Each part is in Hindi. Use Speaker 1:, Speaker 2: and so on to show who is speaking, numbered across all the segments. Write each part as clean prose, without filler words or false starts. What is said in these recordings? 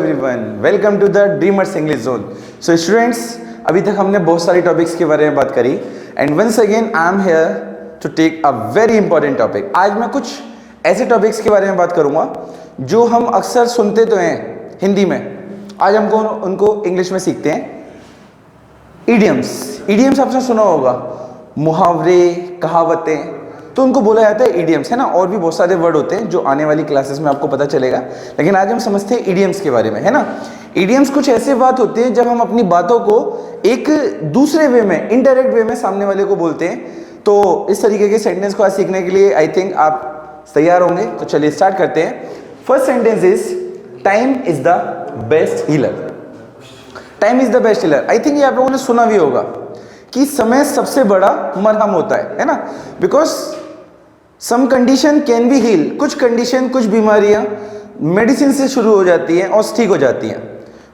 Speaker 1: Everyone, welcome to the Dreamers English Zone. So students, अभी तक हमने बहुत सारी टॉपिक्स के बारे में बात करी and once again I am here to take a very important topic. आज मैं कुछ ऐसे टॉपिक्स के बारे में बात करूंगा जो हम अक्सर सुनते तो हैं हिंदी में, आज हमको उनको इंग्लिश में सीखते हैं। इडियम्स आपने सुना होगा, मुहावरे, कहावतें, तो उनको बोला जाता है इडियम्स, है ना। और भी बहुत सारे वर्ड होते हैं जो आने वाली क्लासेस में आपको पता चलेगा, लेकिन आज हम समझते हैं इडियम्स के बारे में, है ना। इडियम्स कुछ ऐसे बात होते हैं जब हम अपनी बातों को एक दूसरे वे में, इनडायरेक्ट वे में सामने वाले को बोलते हैं। तो इस तरीके के सेंटेंस को आज सीखने के लिए आई थिंक आप तैयार होंगे, तो चलिए स्टार्ट करते हैं। First sentence is time is the best healer. Time is the best healer, I think ये आप लोगों ने सुना भी होगा कि समय सबसे बड़ा मरहम होता है ना। Because some condition can be heal, कुछ कंडीशन, कुछ बीमारियां मेडिसिन से शुरू हो जाती हैं और ठीक हो जाती हैं,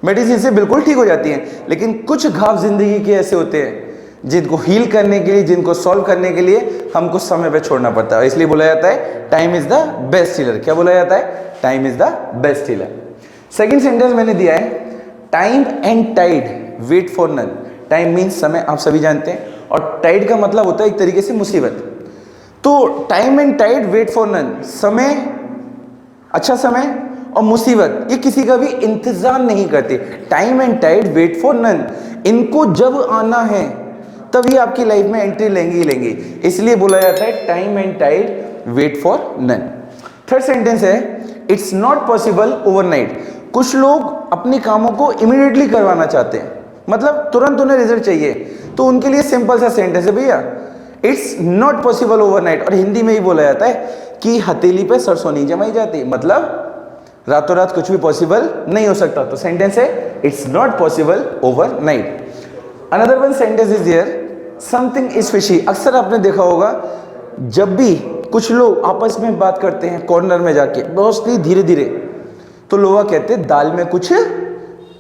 Speaker 1: मेडिसिन से बिल्कुल ठीक हो जाती हैं। लेकिन कुछ घाव जिंदगी के ऐसे होते हैं जिनको हील करने के लिए, जिनको सॉल्व करने के लिए हमको समय पे छोड़ना पड़ता है। इसलिए बोला जाता है time is the best healer. क्या बोला जाता है? Time is the best healer. Second sentence मैंने दिया है, time and tide wait for none. Time means समय, आप सभी जानते हैं, और टाइड का मतलब होता है एक तरीके से मुसीबत। तो time and tide wait for none, समय, अच्छा समय और मुसीबत, ये किसी का भी इंतजार नहीं करते। Time and tide wait for none, इनको जब आना है तभी आपकी लाइफ में एंट्री लेंगे ही लेंगे, इसलिए बोला जाता है time and tide wait for none. Third sentence है, इट्स नॉट पॉसिबल ओवरनाइट। कुछ लोग अपने कामों को इमीडिएटली करवाना चाहते हैं, मतलब तुरंत उन्हें रिजल्ट चाहिए, तो उनके लिए सिंपल सा सेंटेंस है भैया, इट्स नॉट पॉसिबल ओवरनाइट। और हिंदी में ही बोला जाता है कि हथेली पे सरसों नहीं जमाई जाती, मतलब रातों रात कुछ भी पॉसिबल नहीं हो सकता। तो सेंटेंस है it's not possible overnight. Another one sentence is here, something is fishy. अक्सर आपने देखा होगा जब भी कुछ लोग आपस में बात करते हैं कॉर्नर में जाके बहुत ही धीरे धीरे, तो लोग कहते हैं दाल में कुछ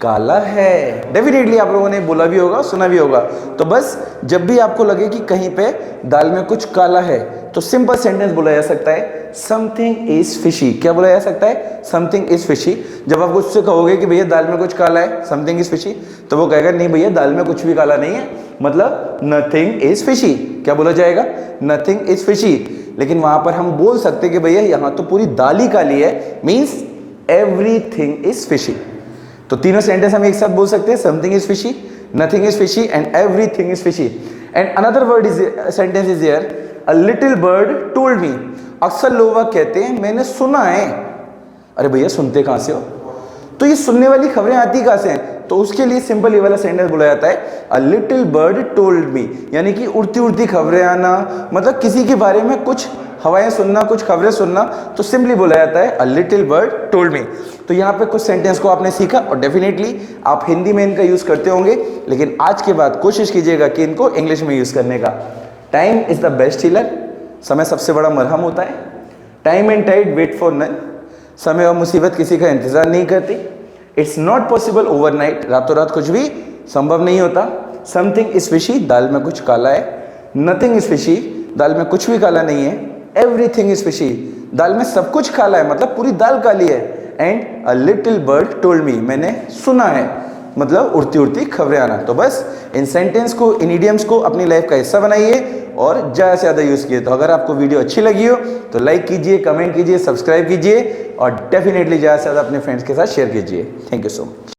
Speaker 1: काला है। डेफिनेटली आप लोगों ने बोला भी होगा, सुना भी होगा। तो बस जब भी आपको लगे कि कहीं पे दाल में कुछ काला है, तो सिंपल सेंटेंस बोला जा सकता है समथिंग इज फिशी। क्या बोला जा सकता है? Something is fishy. जब आप उससे कहोगे कि भैया दाल में कुछ काला है, समथिंग इज फिशी, तो वो कहेगा नहीं भैया दाल में कुछ भी काला नहीं है, मतलब नथिंग इज फिशी। क्या बोला जाएगा? Nothing is fishy. लेकिन वहां पर हम बोल सकते कि भैया यहां तो पूरी दाल ही काली है, मीन्स एवरीथिंग इज फिशी। तो तीनों सेंटेंस हम एक साथ बोल सकते हैं, something is fishy, nothing is fishy and everything is fishy. And another word is sentence is here, a little bird told me. अक्सर लोग कहते हैं मैंने सुना है। अरे भैया सुनते कहां से हो? तो ये सुनने वाली खबरें आती कहां से हैं? तो उसके लिए सिंपल ये वाला सेंटेंस बोला जाता है a little bird told me, यानी कि उड़ती उड़ती खबरें आना, मतलब किसी के बारे में कुछ हवाएं सुनना, कुछ खबरें सुनना, तो सिंपली बोला जाता है a little bird told me. तो यहाँ पे कुछ सेंटेंस को आपने सीखा और डेफिनेटली आप हिंदी में इनका यूज करते होंगे, लेकिन आज के बाद कोशिश कीजिएगा कि इनको इंग्लिश में यूज करने का। Time is the best healer, समय सबसे बड़ा मरहम होता है। Time and tide wait for none, समय और मुसीबत किसी का इंतजार नहीं करती। इट्स नॉट पॉसिबल ओवरनाइट, रातों रात कुछ भी संभव नहीं होता। समथिंग इज फिशी, दाल में कुछ काला है। नथिंग इज फिशी, दाल में कुछ भी काला नहीं है। एवरीथिंग इज फिशी, दाल में सब कुछ काला है, मतलब पूरी दाल काली है। And a little bird told me, मैंने सुना है, मतलब उड़ती उड़ती खबरें आना। तो बस इन सेंटेंस को, इन इडियम्स को अपनी लाइफ का हिस्सा बनाइए और ज़्यादा से ज़्यादा यूज़ कीजिए। तो अगर आपको वीडियो अच्छी लगी हो तो लाइक कीजिए, कमेंट कीजिए, सब्सक्राइब कीजिए और डेफिनेटली ज़्यादा से ज़्यादा अपने फ्रेंड्स के साथ शेयर कीजिए। Thank you so much.